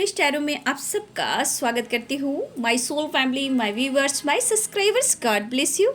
सोनिश tarot में आप सबका स्वागत करती हूँ। My soul family, my viewers, my subscribers, God bless you.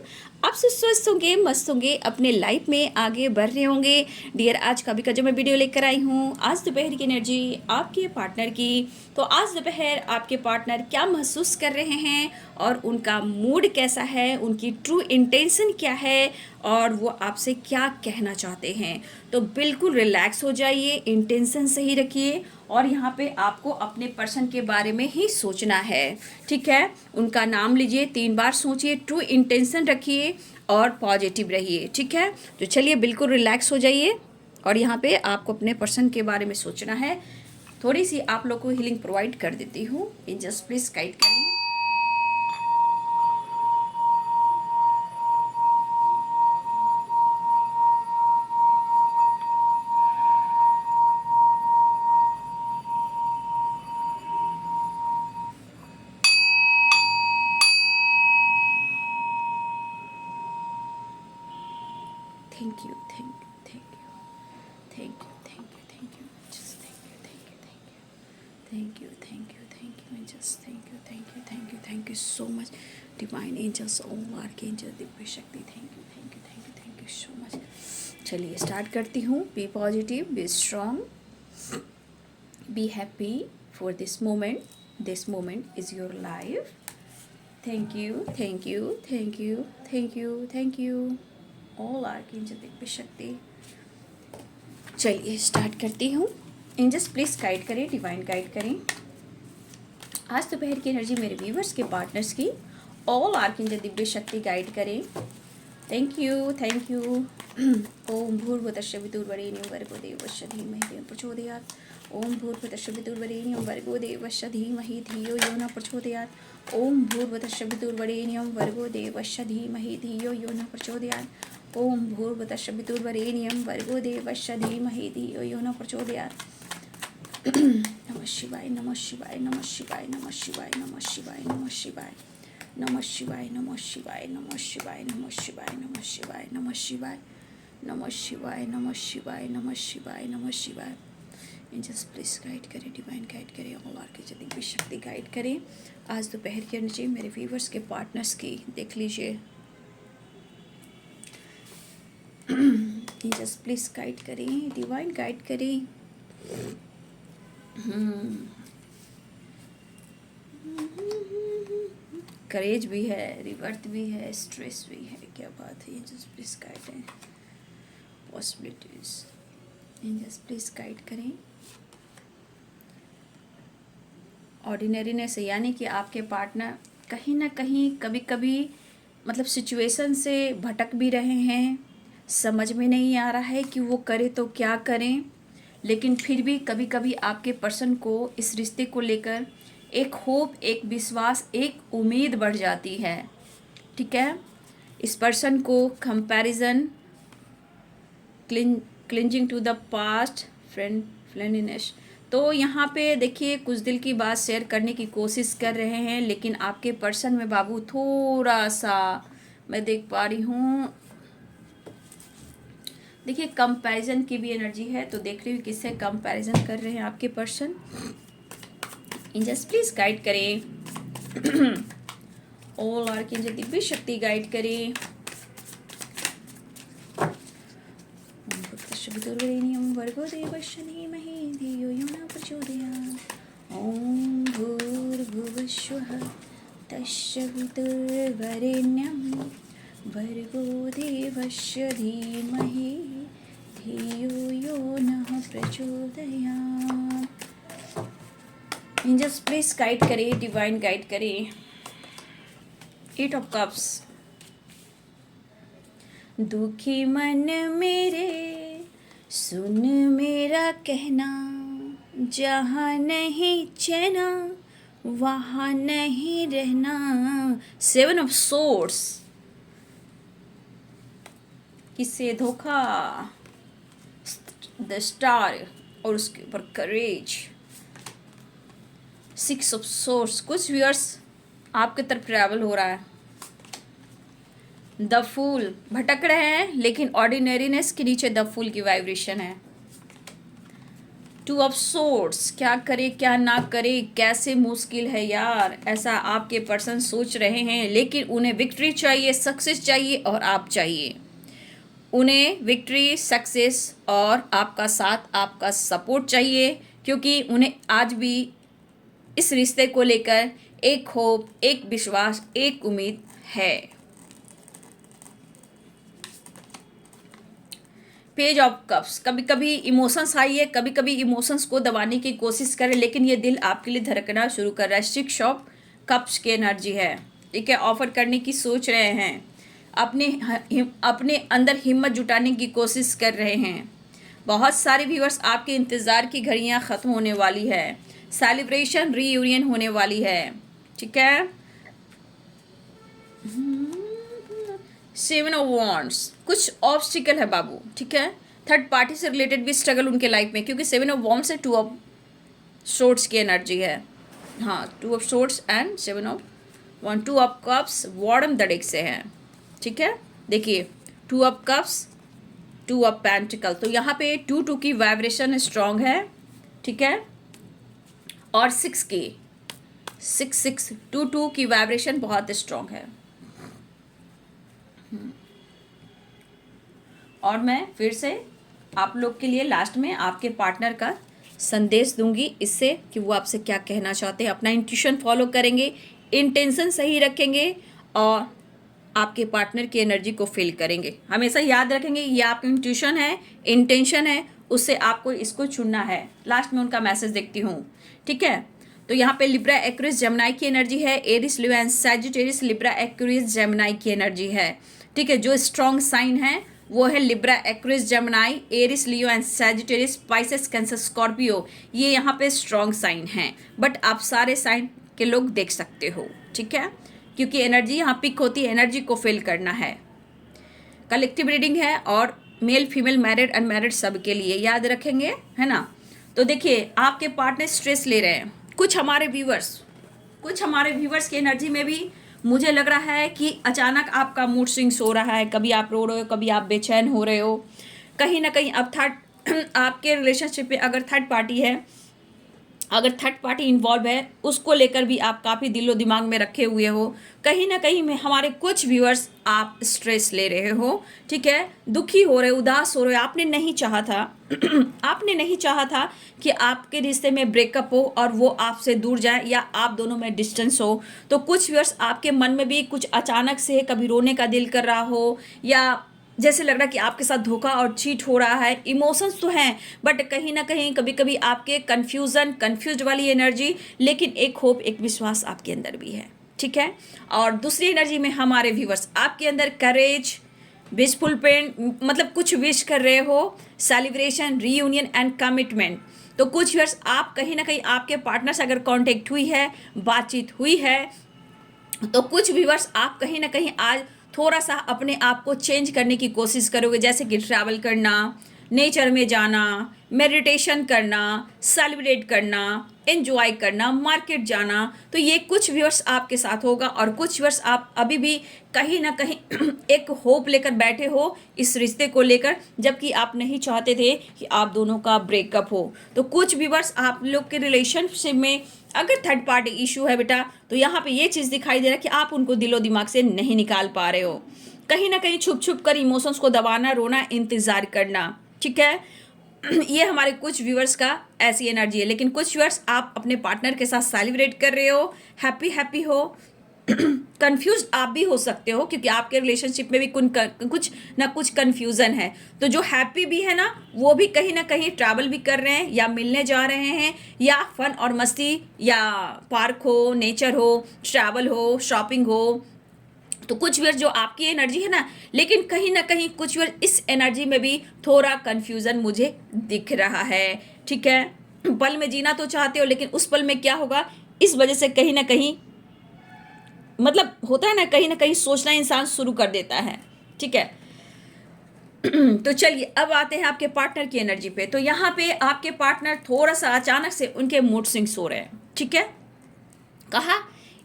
आप सब स्वस्थ होंगे, मस्त होंगे, अपने लाइफ में आगे बढ़ रहे होंगे। डियर, आज का जो मैं वीडियो लेकर आई हूँ, आज दोपहर की एनर्जी आपके पार्टनर की। तो आज दोपहर आपके पार्टनर क्या महसूस कर रहे हैं और उनका मूड कैसा है, उनकी ट्रू इंटेंशन क्या है और वो आपसे क्या कहना चाहते हैं। तो बिल्कुल रिलैक्स हो जाइए, इंटेंशन सही रखिए और यहाँ पे आपको अपने पर्सन के बारे में ही सोचना है। ठीक है, उनका नाम लीजिए, 3 बार सोचिए, ट्रू इंटेंशन रखिए और पॉजिटिव रहिए। ठीक है, तो चलिए बिल्कुल रिलैक्स हो जाइए और यहाँ पे आपको अपने पर्सन के बारे में सोचना है। थोड़ी सी आप लोग को हीलिंग प्रोवाइड कर देती हूँ। जस्ट प्लीज गाइड करें। Thank you, thank you, thank you, thank you, thank you, thank you, just thank you, thank you, thank you, thank you, thank you, just thank you, thank you, thank you, thank you so much divine angels, Om archangel, दिव्य शक्ति, thank you, thank you, thank you, thank you so much. चलिए start करती हूँ। Be positive, be strong, be happy for this moment is your life. Thank you, thank you, thank you, thank you, thank you all archangel, दिव्य शक्ति। चलिए start करती हूँ। Angels please guide करें, divine guide करें। आज दोपहर की एनर्जी मेरे व्यूवर्स के पार्टनर्स की ऑल आर्कएंजल दिव्य शक्ति गाइड करें। Thank you, thank you. ओम भूर्भुवस्सुः वितुर्वरेण्यं भर्गो देवस्य धीमहि धियो न प्रचोदयात्। ओम भूर्भुवस्सुः वितुर्वरेण्यं भर्गो देवस्य धीमहि धियो यो न प्रचोदयात्। ओम भूर्भुवस्सुः वितुर्वरेण्यं भर्गो देवस्य धीमहि धियो यो न प्रचोदयात्। ओम भूर्भुवस्सुः वितुर्वरेण्यं भर्गो देवस्य धीमहि धियो यो न प्रचोदयात्। नमः शिवाय, नमः शिवाय, नमः शिवाय, नमः शिवाय, नमः शिवाय, नमः शिवाय, नमः शिवाय, नमः शिवाय, नमः शिवाय, नमः शिवाय, नमः शिवाय, नमः शिवाय, नमः शिवाय, नमः शिवाय, नमः शिवाय, नमः शिवाय। एंजल्स प्लीज गाइड करें, डिवाइन गाइड करें, ऑल आर्कएंजल दिव्य शक्ति गाइड करें। आज दोपहर की एनर्जी मेरे व्यूवर्स के पार्टनर्स की देख लीजिए। एंजल्स प्लीज गाइड करें, डिवाइन गाइड करें। करेज भी है, रिवर्थ भी है, स्ट्रेस भी है, क्या बात है। एंजल्स प्लीज गाइड है, पॉसिबिलिटीज। एंजल्स प्लीज गाइड करें। ऑर्डिनरीनेस यानी कि आपके पार्टनर कहीं ना कहीं कभी कभी मतलब सिचुएशन से भटक भी रहे हैं, समझ में नहीं आ रहा है कि वो करे तो क्या करें, लेकिन फिर भी कभी कभी आपके पर्सन को इस रिश्ते को लेकर एक होप, एक विश्वास, एक उम्मीद बढ़ जाती है। ठीक है, इस पर्सन को comparison, clinging to the past, friendliness. तो यहाँ पे देखिए कुछ दिल की बात शेयर करने की कोशिश कर रहे हैं, लेकिन आपके पर्सन में बाबू थोड़ा सा मैं देख पा रही हूँ। देखिए कंपैरिजन की भी एनर्जी है, तो देख रही हूँ किससे कंपैरिजन कर रहे हैं आपके पर्सन। एंजल्स प्लीज गाइड करें, ऑल आर्कएंजल दिव्य शक्ति गाइड करें। भर्गो देवस्य धीमहि धियो यो न प्रचोदयात्। ओम भूर्भुवस्सुः तस्य वितुर्वरेण्यं भर्गो देवस्य धीमहि धियो यो न प्रचोदयात्। एंजल्स प्लीज गाइड करें, डिवाइन गाइड करें। 8 ऑफ कप्स। दुखी मन मेरे सुन मेरा कहना, जहाँ नहीं चैना वहाँ नहीं रहना। 7 ऑफ सोर्ड्स। किससे धोखा, द स्टार और उसके ऊपर करेज। 6 ऑफ सोर्ड्स। कुछ व्यूअर्स आपके तरफ ट्रैवल हो रहा है। द फूल, भटक रहे हैं लेकिन ऑर्डिनरीनेस के नीचे द फूल की वाइब्रेशन है। टू ऑफ सोर्ड्स, क्या करे क्या ना करे, कैसे मुश्किल है यार, ऐसा आपके पर्सन सोच रहे हैं, लेकिन उन्हें विक्ट्री चाहिए, सक्सेस चाहिए और आप चाहिए। उन्हें विक्ट्री, सक्सेस और आपका साथ, आपका सपोर्ट चाहिए, क्योंकि उन्हें आज भी इस रिश्ते को लेकर एक होप, एक विश्वास, एक उम्मीद है। पेज ऑफ कप्स, कभी कभी इमोशंस हाई है, कभी कभी इमोशंस को दबाने की कोशिश करें, लेकिन ये दिल आपके लिए धड़कना शुरू कर रहा है। सिक्स ऑफ कप्स की एनर्जी है, ठीक है। ऑफर करने की सोच रहे हैं, अपने अंदर हिम्मत जुटाने की कोशिश कर रहे हैं। बहुत सारे व्यूअर्स, आपके इंतज़ार की घड़ियां ख़त्म होने वाली है, सेलिब्रेशन, रीयूनियन होने वाली है, ठीक है। सेवन ऑफ वॉन्ड्स, कुछ ऑब्स्टिकल है बाबू, ठीक है। थर्ड पार्टी से रिलेटेड भी स्ट्रगल उनके लाइफ में, क्योंकि सेवन ऑफ वॉन्ड्स से टू ऑफ सोर्ड्स की एनर्जी है। हाँ, two of swords and seven of wand, two of cups वॉर्डम दड़ेक से है, ठीक है। देखिए, two of cups, two of pentacle, तो यहाँ पे 2 की वाइब्रेशन स्ट्रांग है, ठीक है। और 6 की 6 की वाइब्रेशन बहुत स्ट्रांग है। और मैं फिर से आप लोग के लिए लास्ट में आपके पार्टनर का संदेश दूंगी, इससे कि वो आपसे क्या कहना चाहते हैं। अपना इंट्यूशन फॉलो करेंगे, इंटेंशन सही रखेंगे और आपके पार्टनर की एनर्जी को फील करेंगे। हमेशा याद रखेंगे ये आपका इंट्यूशन है, इंटेंशन है, उससे आपको इसको चुनना है। लास्ट में उनका मैसेज देखती हूँ, ठीक है। तो यहाँ पे लिब्रा, एक्वेरियस, जेमिनी की एनर्जी है। Aries, Leo and Sagittarius, Libra, Aquarius, Gemini की एनर्जी है, ठीक है। जो स्ट्रॉन्ग साइन है वो है Libra, Aquarius, Gemini, Aries, Leo and Sagittarius, Pisces, Cancer, Scorpio, ये यहाँ पे स्ट्रॉन्ग साइन हैं। बट आप सारे साइन के लोग देख सकते हो, ठीक है, क्योंकि एनर्जी यहाँ पिक होती है, एनर्जी को फिल करना है। कलेक्टिव रीडिंग है और मेल, फीमेल, मैरिड, अनमैरिड सब के लिए याद रखेंगे, है ना। तो देखिए, आपके पार्टनर स्ट्रेस ले रहे हैं। कुछ हमारे व्यूवर्स की एनर्जी में भी मुझे लग रहा है कि अचानक आपका मूड स्विंग्स हो रहा है, कभी आप रो रहे हो, कभी आप बेचैन हो रहे हो। कहीं ना कहीं अब थर्ड आपके रिलेशनशिप में अगर थर्ड पार्टी है, अगर थर्ड पार्टी इन्वॉल्व है, उसको लेकर भी आप काफ़ी दिलो दिमाग में रखे हुए हो। कहीं ना कहीं में हमारे कुछ व्यूअर्स आप स्ट्रेस ले रहे हो, ठीक है, दुखी हो रहे हो, उदास हो रहे हो। आपने नहीं चाहा था आपने नहीं चाहा था कि आपके रिश्ते में ब्रेकअप हो और वो आपसे दूर जाए या आप दोनों में डिस्टेंस हो। तो कुछ व्यूअर्स आपके मन में भी कुछ अचानक से कभी रोने का दिल कर रहा हो, या जैसे लग रहा है कि आपके साथ धोखा और चीट हो रहा है। इमोशंस तो हैं, बट कहीं ना कहीं कभी कभी आपके कंफ्यूज्ड वाली एनर्जी, लेकिन एक होप, एक विश्वास आपके अंदर भी है, ठीक है। और दूसरी एनर्जी में हमारे व्यूवर्स, आपके अंदर करेज, विशफुल पेन, मतलब कुछ विश कर रहे हो, सेलिब्रेशन, रीयूनियन एंड कमिटमेंट। तो कुछ व्यूवर्स, आप कहीं ना कहीं आपके पार्टनर से अगर कॉन्टेक्ट हुई है, बातचीत हुई है, तो कुछ व्यूवर्स आप कहीं ना कहीं आज थोड़ा सा अपने आप को चेंज करने की कोशिश करोगे, जैसे कि ट्रैवल करना, नेचर में जाना, मेडिटेशन करना, सेलिब्रेट करना, एंजॉय करना, मार्केट जाना। तो ये कुछ व्यूअर्स आपके साथ होगा। और कुछ व्यूअर्स आप अभी भी कहीं ना कहीं एक होप लेकर बैठे हो इस रिश्ते को लेकर, जबकि आप नहीं चाहते थे कि आप दोनों का ब्रेकअप हो। तो कुछ व्यूअर्स आप लोग के रिलेशनशिप में अगर थर्ड पार्टी इशू है बेटा, तो यहाँ पे ये चीज़ दिखाई दे रहा है कि आप उनको दिलो दिमाग से नहीं निकाल पा रहे हो। कहीं ना कहीं छुप छुप कर इमोशंस को दबाना, रोना, इंतज़ार करना, ठीक है। ये हमारे कुछ व्यूअर्स का ऐसी एनर्जी है। लेकिन कुछ व्यूअर्स आप अपने पार्टनर के साथ सेलिब्रेट कर रहे हो, हैप्पी हो। कंफ्यूज आप भी हो सकते हो, क्योंकि आपके रिलेशनशिप में भी कुछ ना कुछ कंफ्यूजन है। तो जो हैप्पी भी है ना, वो भी कहीं ना कहीं ट्रैवल भी कर रहे हैं, या मिलने जा रहे हैं, या फन और मस्ती, या पार्क हो, नेचर हो, ट्रैवल हो, शॉपिंग हो। तो कुछ व्यूअर्स जो आपकी एनर्जी है ना, लेकिन कहीं ना कहीं कुछ व्यूअर्स इस एनर्जी में भी थोड़ा कंफ्यूजन मुझे दिख रहा है, ठीक है। पल में जीना तो चाहते हो, लेकिन उस पल में क्या होगा, इस वजह से कहीं ना कहीं, मतलब होता है ना कहीं सोचना इंसान शुरू कर देता है, ठीक है। तो चलिए अब आते हैं आपके पार्टनर की एनर्जी पे। तो यहाँ पे आपके पार्टनर थोड़ा सा अचानक से उनके मूड स्विंग्स हो रहे हैं, ठीक है। कहा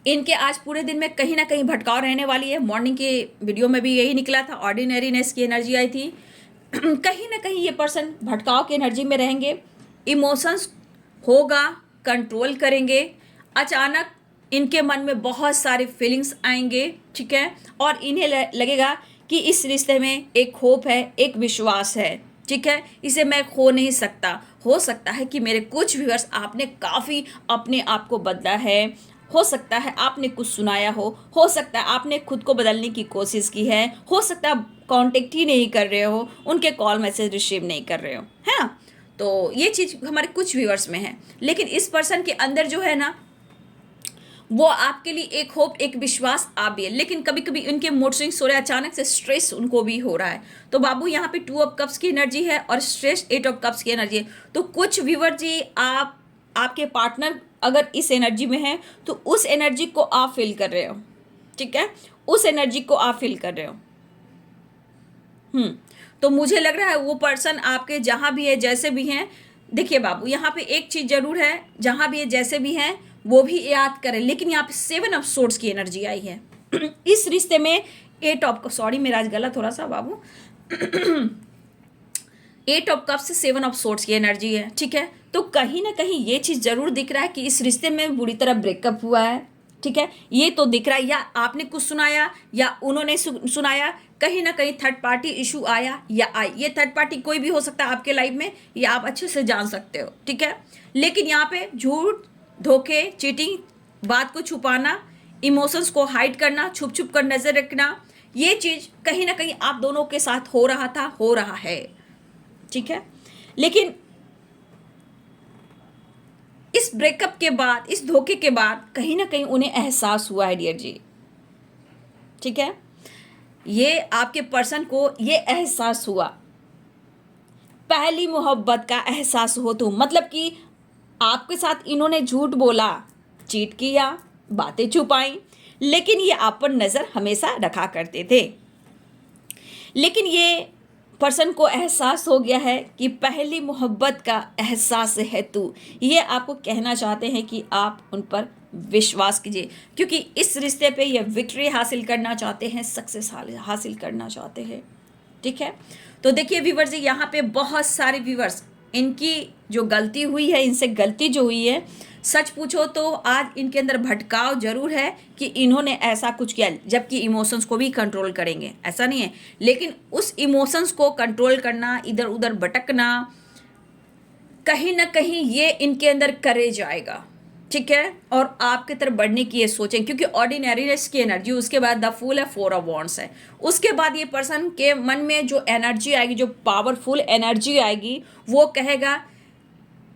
इनके आज पूरे दिन में कहीं ना कहीं भटकाव रहने वाली है। मॉर्निंग के वीडियो में भी यही निकला था, ऑर्डिनरीनेस की एनर्जी आई थी। कहीं ना कहीं ये पर्सन भटकाव की एनर्जी में रहेंगे। इमोशंस होगा, कंट्रोल करेंगे। अचानक इनके मन में बहुत सारे फीलिंग्स आएंगे, ठीक है, और इन्हें लगेगा कि इस रिश्ते में एक होप है, एक विश्वास है, ठीक है, इसे मैं खो नहीं सकता। हो सकता है कि मेरे कुछ व्यूअर्स आपने काफ़ी अपने आप को बदला है, हो सकता है आपने कुछ सुनाया हो सकता है आपने खुद को बदलने की कोशिश की है, हो सकता है आप कांटेक्ट ही नहीं कर रहे हो, उनके कॉल मैसेज रिसीव नहीं कर रहे हो, है ना। तो ये चीज़ हमारे कुछ व्यूअर्स में है, लेकिन इस पर्सन के अंदर जो है ना, वो आपके लिए एक होप, एक विश्वास आप भी है, लेकिन कभी कभी उनके मूड स्विंग्स हो रहे हैं, अचानक से स्ट्रेस उनको भी हो रहा है। तो बाबू यहाँ पे 2 ऑफ कप्स की एनर्जी है और स्ट्रेस 8 ऑफ कप्स की एनर्जी है। तो कुछ व्यूअर जी, आपके पार्टनर अगर इस एनर्जी में है तो उस एनर्जी को आप फील कर रहे हो, ठीक है, उस एनर्जी को आप फील कर रहे हो। तो मुझे लग रहा है वो पर्सन आपके जहाँ भी है, जैसे भी हैं, देखिए बाबू यहाँ पे एक चीज़ जरूर है, जहाँ भी है जैसे भी हैं वो भी याद करें, लेकिन यहाँ पे 7 ऑफ सोर्ड्स की एनर्जी आई है। इस रिश्ते में 8 ऑफ, सॉरी मेरा आज गला थोड़ा सा बाबू, 8 ऑफ कप्स से 7 ऑफ सोर्ड्स की एनर्जी है, ठीक है। तो कहीं ना कहीं ये चीज़ जरूर दिख रहा है कि इस रिश्ते में बुरी तरह ब्रेकअप हुआ है, ठीक है, ये तो दिख रहा है, या आपने कुछ सुनाया या उन्होंने सुनाया, कहीं ना कहीं थर्ड पार्टी इशू आया या आई। ये थर्ड पार्टी कोई भी हो सकता है आपके लाइफ में, ये आप अच्छे से जान सकते हो, ठीक है। लेकिन यहाँ पे झूठ, धोखे, चीटिंग, बात को छुपाना, इमोशंस को हाइड करना, छुप छुप कर नजर रखना, ये चीज़ कहीं ना कहीं आप दोनों के साथ हो रहा था, हो रहा है, ठीक है। लेकिन इस ब्रेकअप के बाद, इस धोखे के बाद कहीं ना कहीं उन्हें एहसास हुआ है डियर जी, ठीक है, ये आपके पर्सन को ये एहसास हुआ, पहली मोहब्बत का एहसास हो, तो मतलब कि आपके साथ इन्होंने झूठ बोला, चीट किया, बातें छुपाई, लेकिन ये आप पर नज़र हमेशा रखा करते थे। लेकिन ये पर्सन को एहसास हो गया है कि पहली मोहब्बत का एहसास है तू, ये आपको कहना चाहते हैं कि आप उन पर विश्वास कीजिए, क्योंकि इस रिश्ते पे ये विक्ट्री हासिल करना चाहते हैं, सक्सेस हासिल करना चाहते हैं, ठीक है। तो देखिए व्यूवर्स जी, यहाँ पे बहुत सारे व्यूवर्स, इनकी जो गलती हुई है, इनसे गलती जो हुई है, सच पूछो तो आज इनके अंदर भटकाव जरूर है कि इन्होंने ऐसा कुछ किया, जबकि इमोशंस को भी कंट्रोल करेंगे, ऐसा नहीं है, लेकिन उस इमोशंस को कंट्रोल करना, इधर उधर भटकना, कहीं ना कहीं ये इनके अंदर करेज आएगा, ठीक है, और आपके तरफ बढ़ने की ये सोचें, क्योंकि ऑर्डिनरीनेस की एनर्जी, उसके बाद द फूल है, 4 ऑफ वॉन्ड्स है, उसके बाद ये पर्सन के मन में जो एनर्जी आएगी, जो पावरफुल एनर्जी आएगी, वो कहेगा,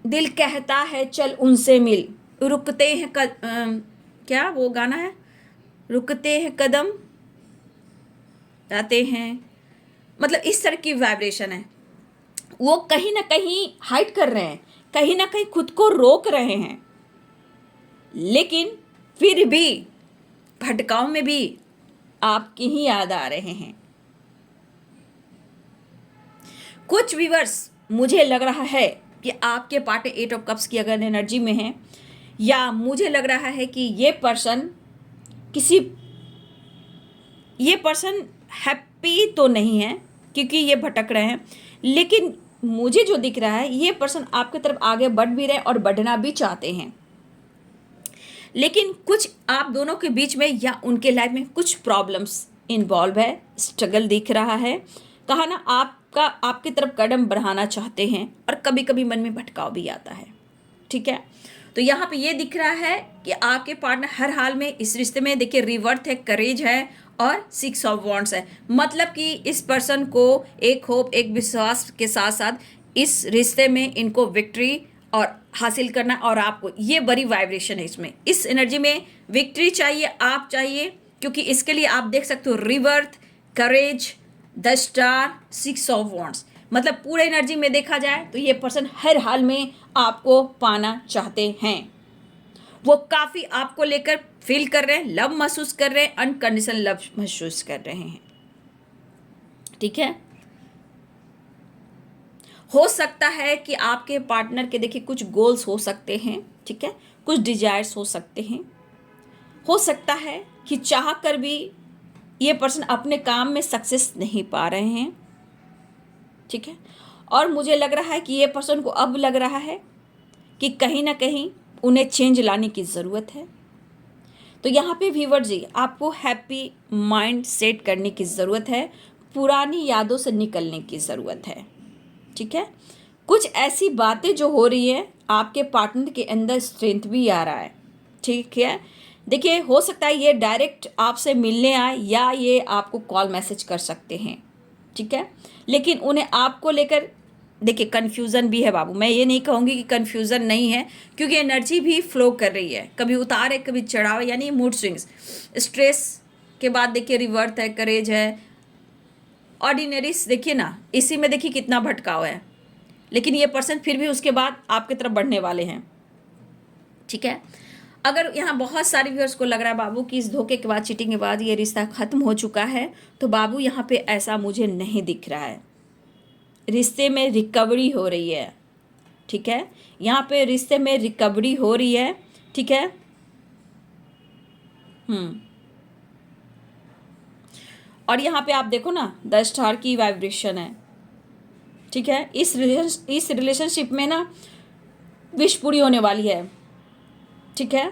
दिल कहता है चल उनसे मिल, रुकते हैं क्या वो गाना है, रुकते हैं कदम जाते हैं, मतलब इस तरह की वाइब्रेशन है। वो कहीं ना कहीं हाइड कर रहे हैं, कहीं ना कहीं खुद को रोक रहे हैं, लेकिन फिर भी भटकाव में भी आपकी ही याद आ रहे हैं। कुछ व्यूअर्स, मुझे लग रहा है कि आपके पार्टनर 8 ऑफ कप्स की अगर एनर्जी में है, या मुझे लग रहा है कि ये पर्सन हैप्पी तो नहीं है, क्योंकि ये भटक रहे हैं, लेकिन मुझे जो दिख रहा है, ये पर्सन आपकी तरफ आगे बढ़ भी रहे हैं और बढ़ना भी चाहते हैं, लेकिन कुछ आप दोनों के बीच में या उनके लाइफ में कुछ प्रॉब्लम्स इन्वॉल्व है, स्ट्रगल दिख रहा है, कहा ना आपकी तरफ कदम बढ़ाना चाहते हैं, और कभी कभी मन में भटकाव भी आता है, ठीक है। तो यहाँ पे ये दिख रहा है कि आपके पार्टनर हर हाल में इस रिश्ते में, देखिए रिवर्थ है, करेज है, और 6 ऑफ वॉन्ड्स है, मतलब कि इस पर्सन को एक होप, एक विश्वास के साथ साथ इस रिश्ते में इनको विक्ट्री और हासिल करना, और आपको ये बड़ी वाइब्रेशन है इसमें, इस एनर्जी में विक्ट्री चाहिए, आप चाहिए, क्योंकि इसके लिए आप देख सकते हो रिवर्थ, courage, the star, 6 of wands, मतलब पूरे एनर्जी में देखा जाए तो ये पर्सन हर हाल में आपको पाना चाहते हैं, वो काफ़ी आपको लेकर फील कर रहे हैं, लव महसूस कर रहे हैं, अनकंडीशनल लव महसूस कर रहे हैं, ठीक है। हो सकता है कि आपके पार्टनर के देखिए कुछ गोल्स हो सकते हैं, ठीक है, कुछ डिजायर्स हो सकते हैं, हो सकता है कि चाह कर भी ये पर्सन अपने काम में सक्सेस नहीं पा रहे हैं, ठीक है, और मुझे लग रहा है कि ये पर्सन को अब लग रहा है कि कहीं ना कहीं उन्हें चेंज लाने की ज़रूरत है। तो यहाँ पे व्यूअर जी, आपको हैप्पी माइंड सेट करने की ज़रूरत है, पुरानी यादों से निकलने की ज़रूरत है। ठीक है, कुछ ऐसी बातें जो हो रही हैं, आपके पार्टनर के अंदर स्ट्रेंथ भी आ रहा है। ठीक है, देखिए हो सकता है ये डायरेक्ट आपसे मिलने आए या ये आपको कॉल मैसेज कर सकते हैं। ठीक है, लेकिन उन्हें आपको लेकर देखिए कन्फ्यूज़न भी है बाबू। मैं ये नहीं कहूँगी कि कन्फ्यूज़न नहीं है, क्योंकि एनर्जी भी फ्लो कर रही है, कभी उतार है कभी चढ़ाव है, यानी मूड स्विंग्स। स्ट्रेस के बाद देखिए रिवर्थ है, करेज है, ऑर्डिनरीज देखिए ना, इसी में देखिए कितना भटकाव है, लेकिन ये पर्सन फिर भी उसके बाद आपकी तरफ बढ़ने वाले हैं। ठीक है, अगर यहाँ बहुत सारे व्यूअर्स को लग रहा है बाबू कि इस धोखे के बाद, चीटिंग के बाद ये रिश्ता ख़त्म हो चुका है, तो बाबू यहाँ पे ऐसा मुझे नहीं दिख रहा है। रिश्ते में रिकवरी हो रही है। ठीक है, यहाँ पे रिश्ते में रिकवरी हो रही है। ठीक है, और यहाँ पे आप देखो ना, द स्टार की वाइब्रेशन है। ठीक है, इस रिलेशनशिप में ना विश पूरी होने वाली है। ठीक है,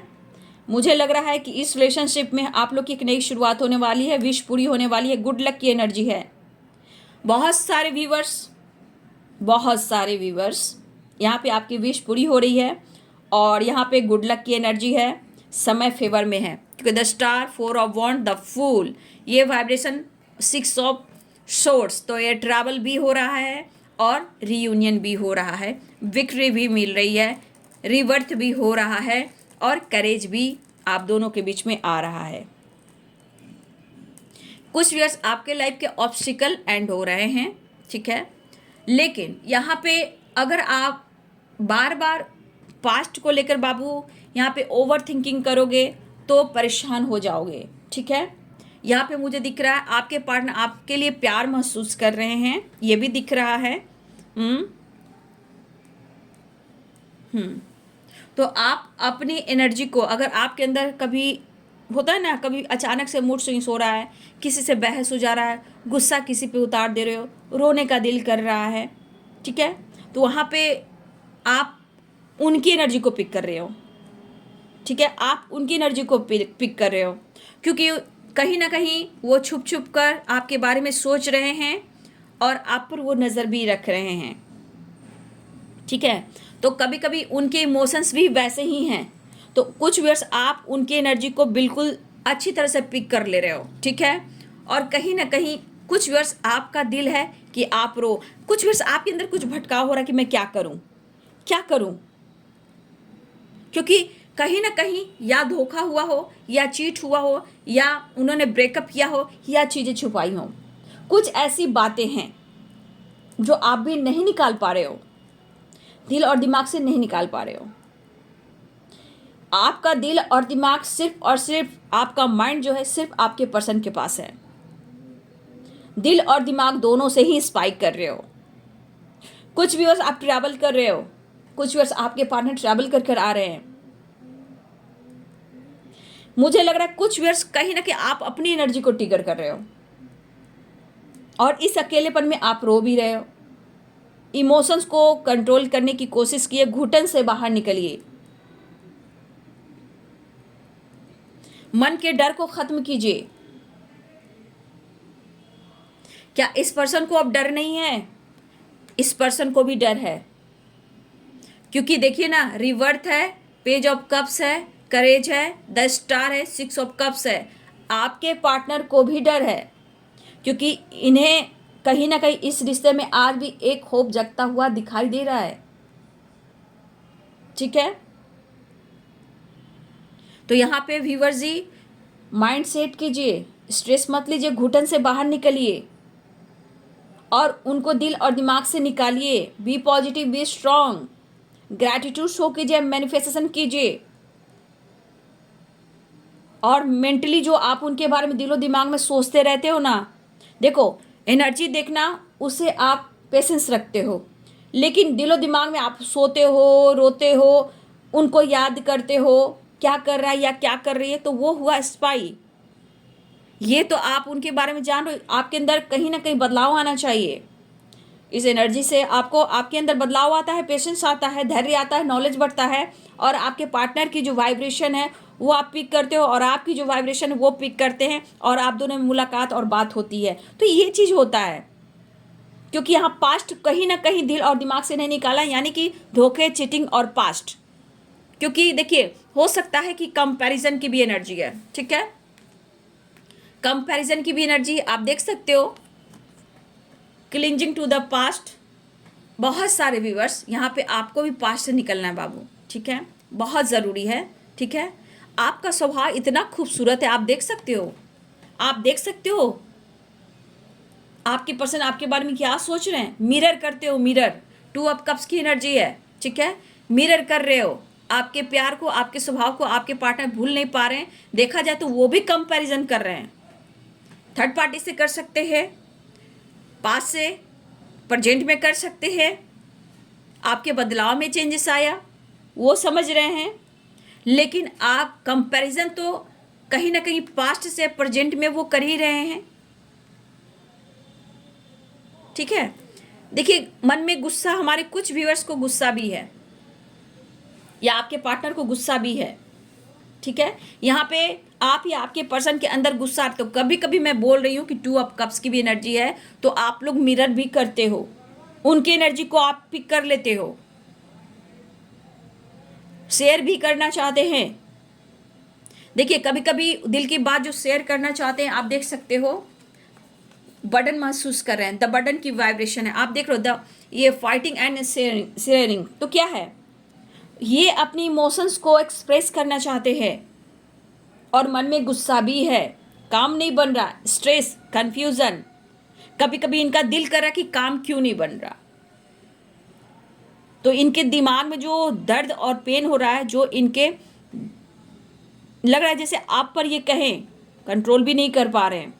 मुझे लग रहा है कि इस रिलेशनशिप में आप लोग की एक नई शुरुआत होने वाली है, विश पूरी होने वाली है, गुड लक की एनर्जी है। बहुत सारे व्यूवर्स यहाँ पे आपकी विश पूरी हो रही है, और यहाँ पे गुड लक की एनर्जी है, समय फेवर में है, क्योंकि the star, 4 of wands, the fool, ये वाइब्रेशन 6 ऑफ सोर्ड्स, तो ये ट्रैवल भी हो रहा है और रीयूनियन भी हो रहा है, विक्ट्री भी मिल रही है, रिवर्थ भी हो रहा है, और करेज भी आप दोनों के बीच में आ रहा है। कुछ व्यूअर्स आपके लाइफ के ऑब्स्टिकल एंड हो रहे हैं। ठीक है, लेकिन यहाँ पे अगर आप बार बार पास्ट को लेकर बाबू यहाँ पे ओवर थिंकिंग करोगे तो परेशान हो जाओगे। ठीक है, यहाँ पे मुझे दिख रहा है आपके पार्टनर आपके लिए प्यार महसूस कर रहे हैं, ये भी दिख रहा है। तो आप अपनी एनर्जी को, अगर आपके अंदर कभी होता है ना, कभी अचानक से मूड स्विंग्स हो रहा है, किसी से बहस हो जा रहा है, गुस्सा किसी पे उतार दे रहे हो, रोने का दिल कर रहा है, ठीक है, तो वहाँ पे आप उनकी एनर्जी को पिक कर रहे हो। ठीक है, आप उनकी एनर्जी को पिक कर रहे हो, क्योंकि कहीं ना कहीं वो छुप छुप कर आपके बारे में सोच रहे हैं और आप पर वो नज़र भी रख रहे हैं। ठीक है, तो कभी कभी उनके इमोशंस भी वैसे ही हैं, तो कुछ व्यूअर्स आप उनकी एनर्जी को बिल्कुल अच्छी तरह से पिक कर ले रहे हो। ठीक है, और कहीं ना कहीं कुछ व्यूअर्स आपका दिल है कि आप रो, कुछ व्यूअर्स आपके अंदर कुछ भटकाव हो रहा है कि मैं क्या करूं, क्योंकि कहीं ना कहीं या धोखा हुआ हो, या चीट हुआ हो, या उन्होंने ब्रेकअप किया हो, या चीज़ें छुपाई हो। कुछ ऐसी बातें हैं जो आप भी नहीं निकाल पा रहे हो, दिल और दिमाग से नहीं निकाल पा रहे हो। आपका दिल और दिमाग सिर्फ और सिर्फ, आपका माइंड जो है सिर्फ आपके पर्सन के पास है। दिल और दिमाग दोनों से ही स्पाइक कर रहे हो। कुछ व्यूअर्स आप ट्रैवल कर रहे हो, कुछ व्यूअर्स आपके पार्टनर ट्रैवल कर कर आ रहे हैं। मुझे लग रहा है कुछ व्यूअर्स कहीं ना कहीं आप अपनी एनर्जी को ट्रिगर कर रहे हो, और इस अकेलेपन में आप रो भी रहे हो। इमोशंस को कंट्रोल करने की कोशिश कीजिए, घुटन से बाहर निकलिए, मन के डर को खत्म कीजिए। क्या इस पर्सन को अब डर नहीं है? इस पर्सन को भी डर है, क्योंकि देखिए ना, रिवर्थ है, पेज ऑफ कप्स है, करेज है, द स्टार है, 6 ऑफ कप्स है। आपके पार्टनर को भी डर है, क्योंकि इन्हें कहीं ना कहीं इस रिश्ते में आज भी एक होप जगता हुआ दिखाई दे रहा है। ठीक है, तो यहाँ पे व्यूअर्स जी माइंड सेट कीजिए, स्ट्रेस मत लीजिए, घुटन से बाहर निकलिए और उनको दिल और दिमाग से निकालिए। Be positive, be strong, gratitude show कीजिए, मैनिफेस्टेशन कीजिए, और मेंटली जो आप उनके बारे में दिलो दिमाग में सोचते रहते हो ना, देखो एनर्जी देखना, उससे आप पेशेंस रखते हो, लेकिन दिलो दिमाग में आप सोते हो, रोते हो, उनको याद करते हो, क्या कर रहा है या क्या कर रही है, तो वो हुआ स्पाई। ये तो आप उनके बारे में जान रहे हो, आपके अंदर कहीं ना कहीं बदलाव आना चाहिए। इस एनर्जी से आपको आपके अंदर बदलाव आता है, पेशेंस आता है, धैर्य आता है, नॉलेज बढ़ता है, और आपके पार्टनर की जो वाइब्रेशन है वो आप पिक करते हो और आपकी जो वाइब्रेशन है वो पिक करते हैं और आप दोनों में मुलाकात और बात होती है। तो ये चीज़ होता है, क्योंकि यहाँ पास्ट कहीं ना कहीं दिल और दिमाग से नहीं निकाला, यानी कि धोखे, चीटिंग और पास्ट। क्योंकि देखिए, हो सकता है कि कंपैरिजन की भी एनर्जी है, ठीक है, कंपैरिजन की भी एनर्जी आप देख सकते हो। क्लिंजिंग टू द पास्ट, बहुत सारे व्यूअर्स यहाँ पे आपको भी पास्ट से निकलना है बाबू, ठीक है, बहुत ज़रूरी है, ठीक है। आपका स्वभाव इतना खूबसूरत है, आप देख सकते हो, आप देख सकते हो आपके पर्सन आपके बारे में क्या सोच रहे हैं, मिरर करते हो, मिरर, 2 ऑफ कप्स की एनर्जी है, ठीक है, मिरर कर रहे हो आपके प्यार को, आपके स्वभाव को, आपके पार्टनर भूल नहीं पा रहे हैं, देखा जाए तो वो भी कंपैरिजन कर रहे हैं, थर्ड पार्टी से कर सकते हैं, पास से प्रेजेंट में कर सकते हैं, आपके बदलाव में चेंजेस आया वो समझ रहे हैं, लेकिन आप कंपैरिजन तो कहीं ना कहीं पास्ट से प्रेजेंट में वो कर ही रहे हैं, ठीक है। देखिए, मन में गुस्सा, हमारे कुछ व्यूअर्स को गुस्सा भी है या आपके पार्टनर को गुस्सा भी है, ठीक है, यहाँ पे आप या आपके पर्सन के अंदर गुस्सा, तो कभी कभी मैं बोल रही हूँ कि 2 ऑफ कप्स की भी एनर्जी है, तो आप लोग मिरर भी करते हो, उनकी एनर्जी को आप पिक कर लेते हो, शेयर भी करना चाहते हैं। देखिए, कभी कभी दिल की बात जो शेयर करना चाहते हैं, आप देख सकते हो बर्डन महसूस कर रहे हैं, द बर्डन की वाइब्रेशन है, आप देख रहे हो द, ये फाइटिंग एंड शेयरिंग, तो क्या है, ये अपनी इमोशंस को एक्सप्रेस करना चाहते हैं और मन में गुस्सा भी है, काम नहीं बन रहा, स्ट्रेस, कंफ्यूजन, कभी कभी इनका दिल कर रहा है कि काम क्यों नहीं बन रहा, तो इनके दिमाग में जो दर्द और पेन हो रहा है, जो इनके लग रहा है जैसे आप पर ये कहें, कंट्रोल भी नहीं कर पा रहे हैं,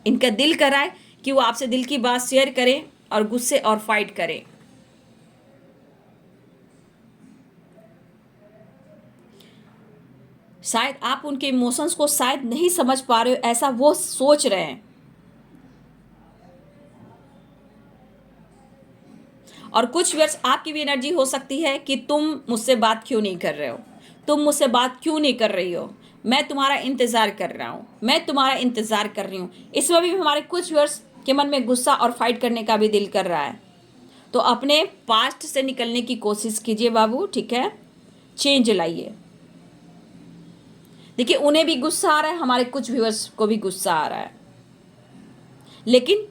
इनका दिल कर रहा है कि वो आपसे दिल की बात शेयर करें और गुस्से और फाइट करें। शायद आप उनके इमोशंस को शायद नहीं समझ पा रहे हो, ऐसा वो सोच रहे हैं, और कुछ वर्ष आपकी भी एनर्जी हो सकती है कि तुम मुझसे बात क्यों नहीं कर रहे हो, तुम मुझसे बात क्यों नहीं कर रही हो, मैं तुम्हारा इंतजार कर रहा हूँ, मैं तुम्हारा इंतजार कर रही हूँ। इसमें भी हमारे कुछ वर्ष के मन में गुस्सा और फाइट करने का भी दिल कर रहा है, तो अपने पास्ट से निकलने की कोशिश कीजिए बाबू, ठीक है, चेंज लाइए। देखिए, उन्हें भी गुस्सा आ रहा है, हमारे कुछ व्यूअर्स को भी गुस्सा आ रहा है, लेकिन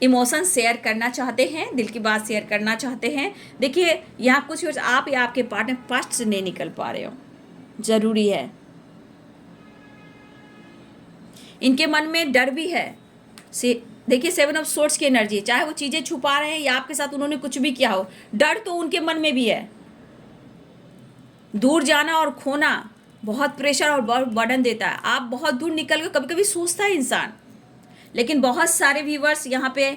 इमोशन शेयर करना चाहते हैं, दिल की बात शेयर करना चाहते हैं। देखिए, यहाँ कुछ व्यूअर्स आप या आपके पार्टनर पास्ट से नहीं निकल पा रहे हो, जरूरी है, इनके मन में डर भी है। देखिए, 7 ऑफ सोर्ड्स की एनर्जी, चाहे वो चीजें छुपा रहे हैं या आपके साथ उन्होंने कुछ भी किया हो, डर तो उनके मन में भी है। दूर जाना और खोना बहुत प्रेशर और बहुत बर्डन देता है, आप बहुत दूर निकल गए, कभी कभी सोचता है इंसान, लेकिन बहुत सारे व्यूवर्स यहाँ पे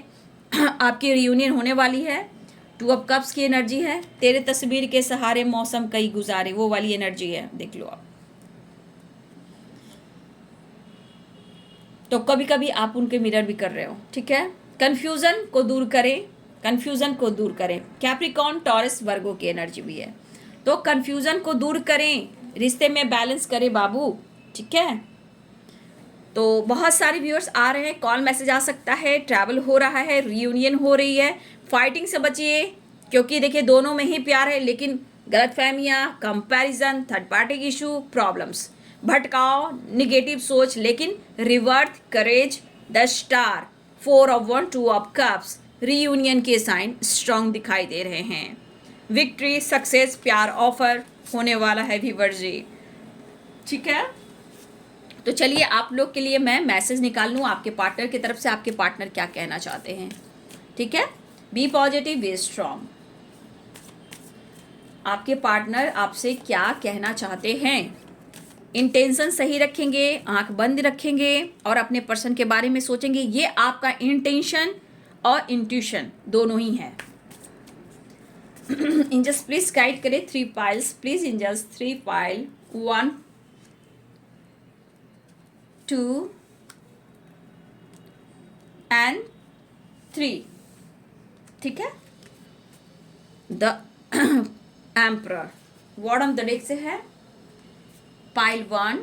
आपकी रियूनियन होने वाली है। 2 ऑफ कप्स की एनर्जी है, तेरे तस्वीर के सहारे मौसम कई गुजारे, वो वाली एनर्जी है, देख लो आप। तो कभी कभी आप उनके मिरर भी कर रहे हो, ठीक है। कंफ्यूजन को दूर करें, कंफ्यूजन को दूर करें, कैप्रिकॉर्न, टॉरस, वर्गो की एनर्जी भी है, तो कंफ्यूजन को दूर करें, रिश्ते में बैलेंस करें बाबू, ठीक है। तो बहुत सारे व्यूअर्स आ रहे हैं, कॉल मैसेज आ सकता है, ट्रैवल हो रहा है, रियूनियन हो रही है, फाइटिंग से बचिए, क्योंकि देखिए दोनों में ही प्यार है, लेकिन गलतफहमियां, comparison, third party issue, problems, भटकाव, निगेटिव सोच, लेकिन rebirth, courage, the star, 4 of वन, 2 ऑफ कप्स, रीयूनियन के साइन स्ट्रांग दिखाई दे रहे हैं, विक्ट्री, सक्सेस, प्यार ऑफर होने वाला है व्यूअर जी, ठीक है। तो चलिए, आप लोग के लिए मैं मैसेज निकाल लूँ आपके पार्टनर की तरफ से, आपके पार्टनर क्या कहना चाहते हैं, ठीक है। बी पॉजिटिव, बी स्ट्रांग, आपके पार्टनर आपसे क्या कहना चाहते हैं, इंटेंशन सही रखेंगे, आंख बंद रखेंगे और अपने पर्सन के बारे में सोचेंगे, ये आपका इंटेंशन और इंट्यूशन दोनों ही है। एंजल्स प्लीज गाइड करें 3 piles, please angels 3 pile, 1 2 and 3, ठीक है। The emperor bottom the deck से है पाइल 1,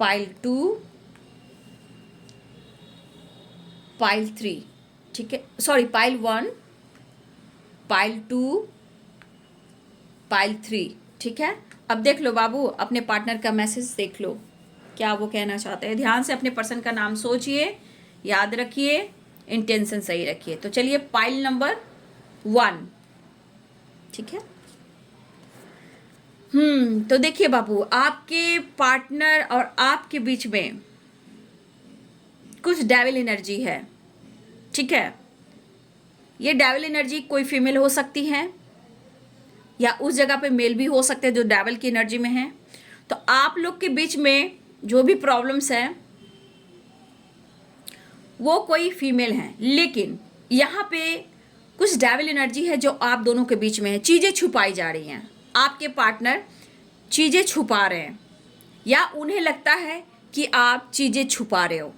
पाइल 2, पाइल 3, ठीक है, सॉरी पाइल 1, पाइल 2, पाइल 3, ठीक है। अब देख लो बाबू, अपने पार्टनर का मैसेज देख लो, क्या वो कहना चाहते हैं। ध्यान से अपने पर्सन का नाम सोचिए, याद रखिए, इंटेंशन सही रखिए। तो चलिए पाइल नंबर 1, ठीक है। तो देखिए बाबू, आपके पार्टनर और आपके बीच में कुछ डेविल एनर्जी है, ठीक है। ये डेविल एनर्जी कोई फीमेल हो सकती है या उस जगह पे मेल भी हो सकते हैं जो डेविल की एनर्जी में है। तो आप लोग के बीच में जो भी प्रॉब्लम्स हैं वो कोई फीमेल हैं, लेकिन यहाँ पे कुछ डेविल एनर्जी है जो आप दोनों के बीच में है। चीज़ें छुपाई जा रही हैं, आपके पार्टनर चीज़ें छुपा रहे हैं या उन्हें लगता है कि आप चीज़ें छुपा रहे हो,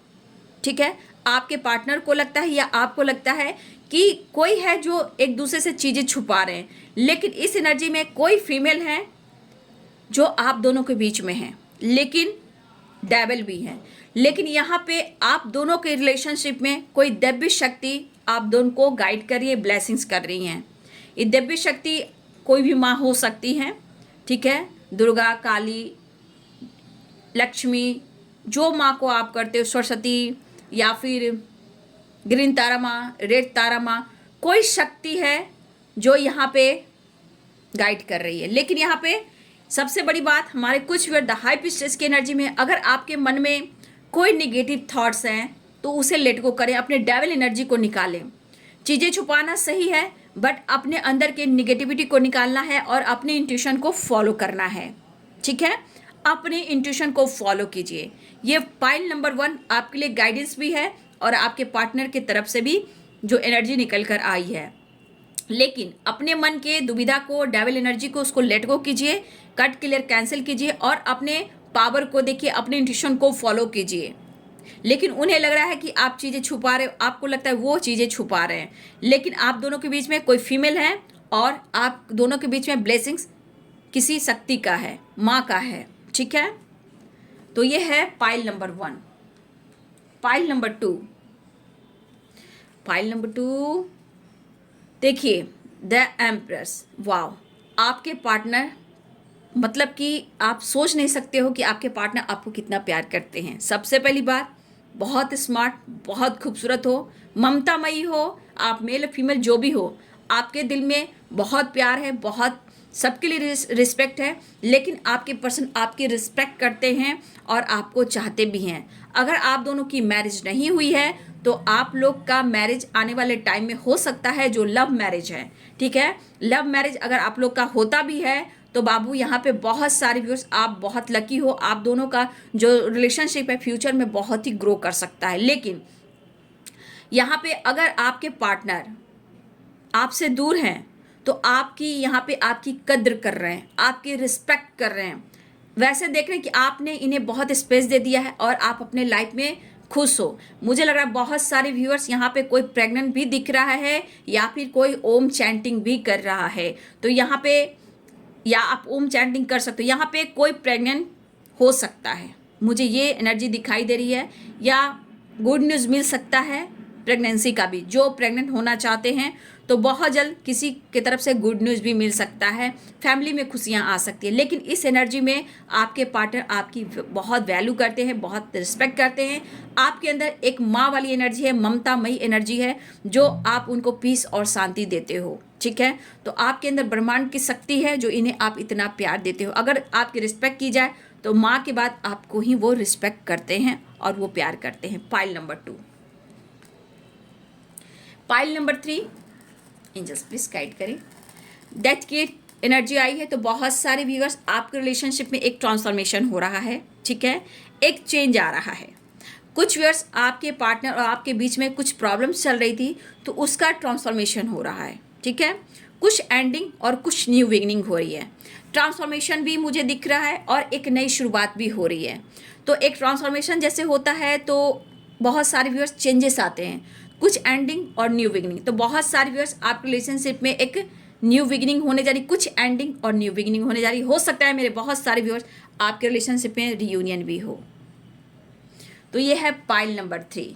ठीक है। आपके पार्टनर को लगता है या आपको लगता है कि कोई है जो एक दूसरे से चीज़ें छुपा रहे हैं, लेकिन इस एनर्जी में कोई फीमेल है जो आप दोनों के बीच में है, लेकिन डेविल भी है। लेकिन यहाँ पे आप दोनों के रिलेशनशिप में कोई दिव्य शक्ति आप दोनों को गाइड कर रही है, ब्लेसिंग्स कर रही हैं। ये दिव्य शक्ति कोई भी माँ हो सकती है, ठीक है, दुर्गा, काली, लक्ष्मी, जो माँ को आप करते हो, सरस्वती, या फिर ग्रीन तारा माँ, रेड तारा माँ, कोई शक्ति है जो यहाँ पे गाइड कर रही है। लेकिन यहाँ पे सबसे बड़ी बात, हमारे कुछ द हाई पिस्टेस की एनर्जी में अगर आपके मन में कोई निगेटिव थॉट्स हैं तो उसे लेट गो करें, अपने डेविल एनर्जी को निकालें। चीज़ें छुपाना सही है, बट अपने अंदर के निगेटिविटी को निकालना है और अपने इंट्यूशन को फॉलो करना है, ठीक है। अपने इंट्यूशन को फॉलो कीजिए। ये पाइल नंबर 1 आपके लिए गाइडेंस भी है और आपके पार्टनर की तरफ से भी जो एनर्जी निकल कर आई है। लेकिन अपने मन के दुविधा को, डेविल एनर्जी को, उसको लेट गो कीजिए, कट क्लियर कैंसिल कीजिए और अपने पावर को देखिए, अपने इंट्यूशन को फॉलो कीजिए। लेकिन उन्हें लग रहा है कि आप चीज़ें छुपा रहे हो, आपको लगता है वो चीज़ें छुपा रहे हैं, लेकिन आप दोनों के बीच में कोई फीमेल है और आप दोनों के बीच में ब्लेसिंग्स किसी शक्ति का है, माँ का है, ठीक है। तो ये है pile number 1। Pile number 2, pile number 2 देखिए, द एम्प्रेस। वाओ, आपके पार्टनर, मतलब कि आप सोच नहीं सकते हो कि आपके पार्टनर आपको कितना प्यार करते हैं। सबसे पहली बात, बहुत स्मार्ट, बहुत खूबसूरत हो, ममतामयी हो, आप मेल फीमेल जो भी हो, आपके दिल में बहुत प्यार है, बहुत सबके लिए रिस्पेक्ट है। लेकिन आपके पर्सन आपकी रिस्पेक्ट करते हैं और आपको चाहते भी हैं। अगर आप दोनों की मैरिज नहीं हुई है तो आप लोग का मैरिज आने वाले टाइम में हो सकता है, जो लव मैरिज है, ठीक है। लव मैरिज अगर आप लोग का होता भी है तो बाबू यहाँ पे बहुत सारे व्यूअर्स, आप बहुत लकी हो, आप दोनों का जो रिलेशनशिप है फ्यूचर में बहुत ही ग्रो कर सकता है। लेकिन यहाँ पे अगर आपके पार्टनर आपसे दूर हैं तो आपकी यहाँ पे आपकी कद्र कर रहे हैं, आपकी रिस्पेक्ट कर रहे हैं, वैसे देख रहे हैं कि आपने इन्हें बहुत स्पेस दे दिया है और आप अपने लाइफ में खुश हो। मुझे लग रहा है बहुत सारे व्यूअर्स यहाँ पे कोई प्रेग्नेंट भी दिख रहा है या फिर कोई ओम चैंटिंग भी कर रहा है। तो यहाँ पे या आप ओम चैंटिंग कर सकते हो, यहाँ पे कोई प्रेग्नेंट हो सकता है, मुझे ये एनर्जी दिखाई दे रही है। या गुड न्यूज़ मिल सकता है प्रेगनेंसी का भी, जो प्रेग्नेंट होना चाहते हैं तो बहुत जल्द किसी की तरफ से गुड न्यूज़ भी मिल सकता है, फैमिली में खुशियाँ आ सकती है। लेकिन इस एनर्जी में आपके पार्टनर आपकी बहुत वैल्यू करते हैं, बहुत रिस्पेक्ट करते हैं। आपके अंदर एक माँ वाली एनर्जी है, ममतामयी एनर्जी है, जो आप उनको पीस और शांति देते हो, ठीक है। तो आपके अंदर ब्रह्मांड की शक्ति है जो इन्हें आप इतना प्यार देते हो। अगर आपकी रिस्पेक्ट की जाए तो माँ के बाद आपको ही वो रिस्पेक्ट करते हैं और वो प्यार करते हैं। Pile number 2। Pile number 3, angels please guide करें। डेथ की एनर्जी आई है तो बहुत सारे व्यूअर्स, आपके रिलेशनशिप में एक ट्रांसफॉर्मेशन हो रहा है, ठीक है, एक चेंज आ रहा है। कुछ व्यूअर्स, आपके पार्टनर और आपके बीच में कुछ प्रॉब्लम्स चल रही थी तो उसका ट्रांसफॉर्मेशन हो रहा है, ठीक है। कुछ एंडिंग और कुछ न्यू बिगिनिंग हो रही है। ट्रांसफॉर्मेशन भी मुझे दिख रहा है और एक नई शुरुआत भी हो रही है। तो एक ट्रांसफॉर्मेशन जैसे होता है तो बहुत सारे व्यूअर्स चेंजेस आते हैं। कुछ एंडिंग और न्यू बिगिनिंग। तो बहुत सारे व्यूअर्स आपके रिलेशनशिप में एक न्यू बिगिनिंग होने जा रही, कुछ एंडिंग और न्यू बिगिनिंग होने जा रही। हो सकता है मेरे बहुत सारे व्यूअर्स आपके रिलेशनशिप में रियूनियन भी हो। तो ये है पाइल नंबर 3।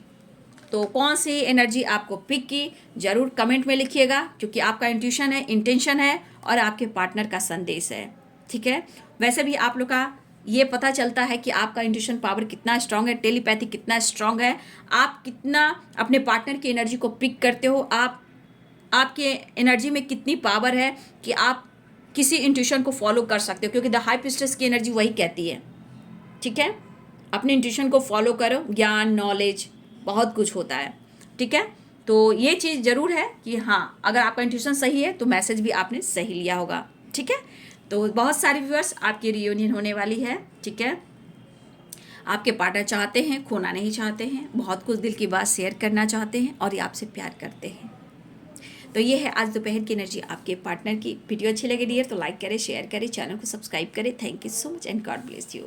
तो कौन सी एनर्जी आपको पिक की, जरूर कमेंट में लिखिएगा, क्योंकि आपका इंट्यूशन है, इंटेंशन है और आपके पार्टनर का संदेश है। ठीक है, वैसे भी आप लोग का ये पता चलता है कि आपका इंट्यूशन पावर कितना स्ट्रांग है, टेलीपैथी कितना स्ट्रांग है, आप कितना अपने पार्टनर की एनर्जी को पिक करते हो, आपके एनर्जी में कितनी पावर है कि आप किसी इंट्यूशन को फॉलो कर सकते हो, क्योंकि द हाई प्रिस्टेस की एनर्जी वही कहती है। ठीक है, अपने इंट्यूशन को फॉलो करो, ज्ञान नॉलेज बहुत कुछ होता है। ठीक है, तो ये चीज़ ज़रूर है कि हाँ, अगर आपका इंट्यूशन सही है तो मैसेज भी आपने सही लिया होगा। ठीक है, तो बहुत सारे व्यूअर्स आपकी रियूनियन होने वाली है। ठीक है, आपके पार्टनर चाहते हैं, खोना नहीं चाहते हैं, बहुत कुछ दिल की बात शेयर करना चाहते हैं और ये आपसे प्यार करते हैं। तो ये है आज दोपहर की एनर्जी आपके पार्टनर की। वीडियो अच्छी लगे डियर तो लाइक करें, शेयर करें, चैनल को सब्सक्राइब करें। Thank you so much and God bless you.